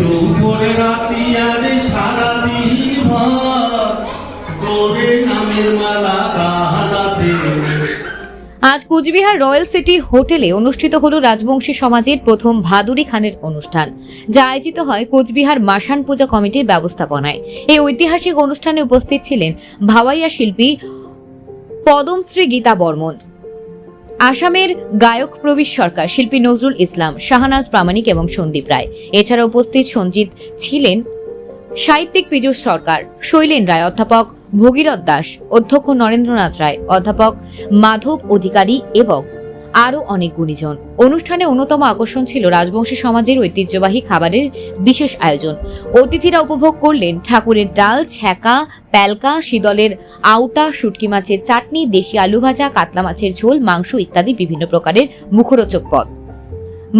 চৌপরে রাতি আরে সারাদিন ভর তোরে নামের মালা গালাতে। আজ কোচবিহার রয়্যাল সিটি হোটেলে অনুষ্ঠিত হলো রাজবংশী সমাজের প্রথম ভাদুরী খানের অনুষ্ঠান, যা আয়োজিত হয় কোচবিহার মাসান পূজা কমিটির ব্যবস্থাপনায়। এই ঐতিহাসিক অনুষ্ঠানে উপস্থিত ছিলেন ভাওয়াইয়া শিল্পী পদমশ্রী গীতা বর্মন, আসামের গায়ক প্রবীর সরকার, শিল্পী নজরুল ইসলাম, শাহনাজ প্রামাণিক এবং সন্দীপ রায়। এছাড়া উপস্থিত সঞ্জিত ছিলেন সাহিত্যিক পীযূষ সরকার, শৈলেন রায়, অধ্যাপক ভগীরথ দাস, অধ্যক্ষ নরেন্দ্রনাথ রায়, অধ্যাপক মাধব অধিকারী এবং আরও অনেক গুণীজন। অনুষ্ঠানে অন্যতম আকর্ষণ ছিল রাজবংশী সমাজের ঐতিহ্যবাহী খাবারের বিশেষ আয়োজন। অতিথিরা উপভোগ করলেন ঠাকুরের ডাল, ছ্যাঁকা, প্যালকা, শীতলের আউটা, শুটকি মাছের চাটনি, দেশি আলু ভাজা, কাতলা মাছের ঝোল, মাংস ইত্যাদি বিভিন্ন প্রকারের মুখরোচক পদ।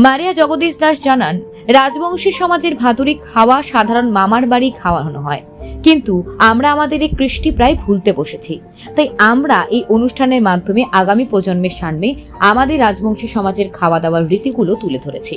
মারিয়া জগদীশ দাস জানান, রাজবংশী সমাজের ভাদুরী খাওয়া সাধারণ মামার বাড়ি খাওয়ানো হয়, কিন্তু আমরা আমাদের এই কৃষ্টি প্রায় ভুলতে বসেছি। তাই আমরা এই অনুষ্ঠানের মাধ্যমে আগামী প্রজন্মের সামনে আমাদের রাজবংশী সমাজের খাওয়া দাওয়ার রীতিগুলো তুলে ধরেছি।